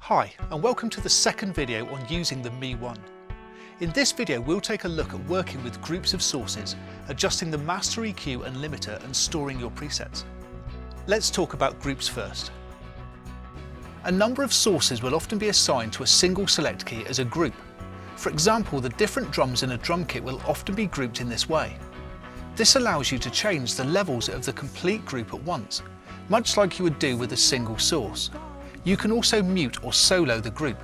Hi, and welcome to the second video on using the ME-1. In this video we'll take a look at working with groups of sources, adjusting the master EQ and limiter and storing your presets. Let's talk about groups first. A number of sources will often be assigned to a single select key as a group. For example, the different drums in a drum kit will often be grouped in this way. This allows you to change the levels of the complete group at once, much like you would do with a single source. You can also mute or solo the group.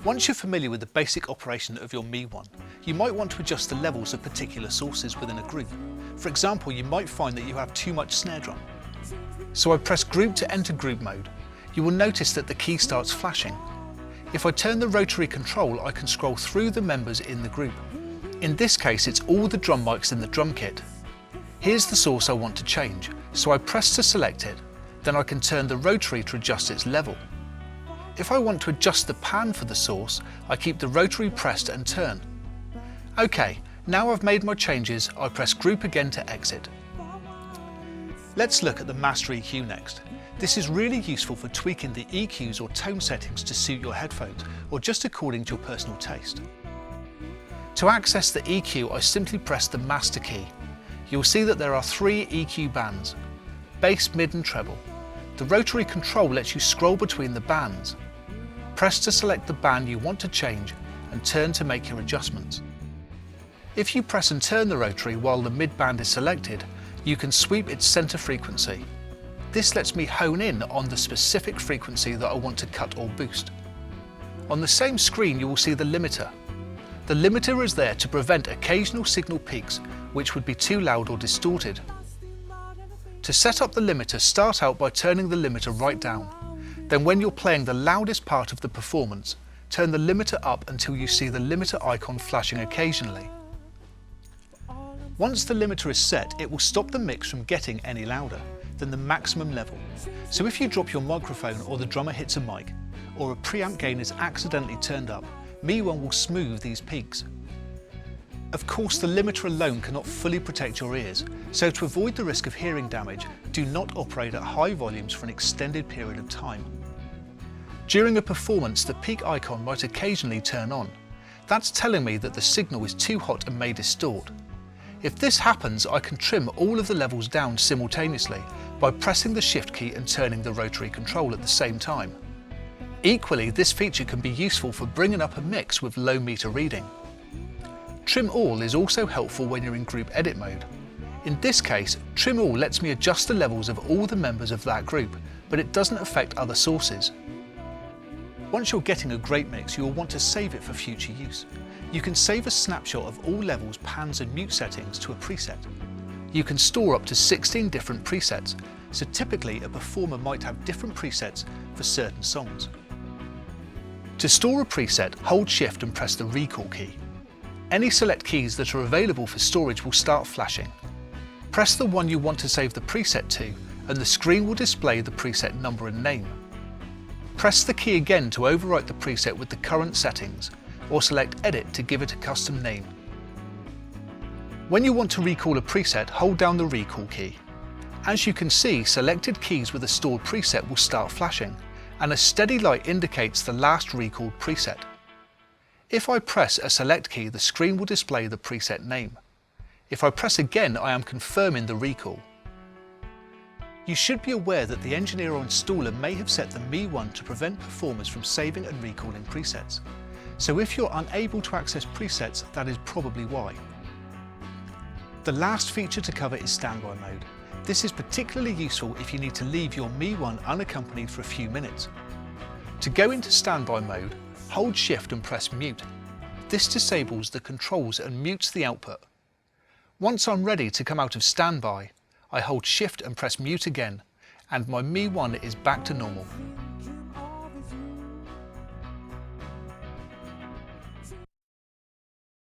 Once you're familiar with the basic operation of your ME-1, you might want to adjust the levels of particular sources within a group. For example, you might find that you have too much snare drum. So I press group to enter group mode. You will notice that the key starts flashing. If I turn the rotary control, I can scroll through the members in the group. In this case, it's all the drum mics in the drum kit. Here's the source I want to change, so I press to select it. Then I can turn the rotary to adjust its level. If I want to adjust the pan for the source, I keep the rotary pressed and turn. OK, now I've made my changes, I press group again to exit. Let's look at the master EQ next. This is really useful for tweaking the EQs or tone settings to suit your headphones, or just according to your personal taste. To access the EQ, I simply press the master key. You'll see that there are 3 EQ bands: bass, mid and treble. The rotary control lets you scroll between the bands. Press to select the band you want to change and turn to make your adjustments. If you press and turn the rotary while the mid band is selected, you can sweep its center frequency. This lets me hone in on the specific frequency that I want to cut or boost. On the same screen you will see the limiter. The limiter is there to prevent occasional signal peaks which would be too loud or distorted. To set up the limiter, start out by turning the limiter right down. Then when you're playing the loudest part of the performance, turn the limiter up until you see the limiter icon flashing occasionally. Once the limiter is set, it will stop the mix from getting any louder than the maximum level. So if you drop your microphone or the drummer hits a mic, or a preamp gain is accidentally turned up, ME-1 will smooth these peaks. Of course, the limiter alone cannot fully protect your ears, so to avoid the risk of hearing damage, do not operate at high volumes for an extended period of time. During a performance, the peak icon might occasionally turn on. That's telling me that the signal is too hot and may distort. If this happens, I can trim all of the levels down simultaneously by pressing the shift key and turning the rotary control at the same time. Equally, this feature can be useful for bringing up a mix with low meter reading. Trim All is also helpful when you're in group edit mode. In this case, Trim All lets me adjust the levels of all the members of that group, but it doesn't affect other sources. Once you're getting a great mix, you will want to save it for future use. You can save a snapshot of all levels, pans and mute settings to a preset. You can store up to 16 different presets, so typically a performer might have different presets for certain songs. To store a preset, hold Shift and press the recall key. Any select keys that are available for storage will start flashing. Press the one you want to save the preset to, and the screen will display the preset number and name. Press the key again to overwrite the preset with the current settings, or select Edit to give it a custom name. When you want to recall a preset, hold down the recall key. As you can see, selected keys with a stored preset will start flashing, and a steady light indicates the last recalled preset. If I press a select key, the screen will display the preset name. If I press again, I am confirming the recall. You should be aware that the engineer or installer may have set the ME-1 to prevent performers from saving and recalling presets. So if you're unable to access presets, that is probably why. The last feature to cover is standby mode. This is particularly useful if you need to leave your ME-1 unaccompanied for a few minutes. To go into standby mode, hold Shift and press Mute. This disables the controls and mutes the output. Once I'm ready to come out of standby, I hold Shift and press Mute again, and my ME-1 is back to normal.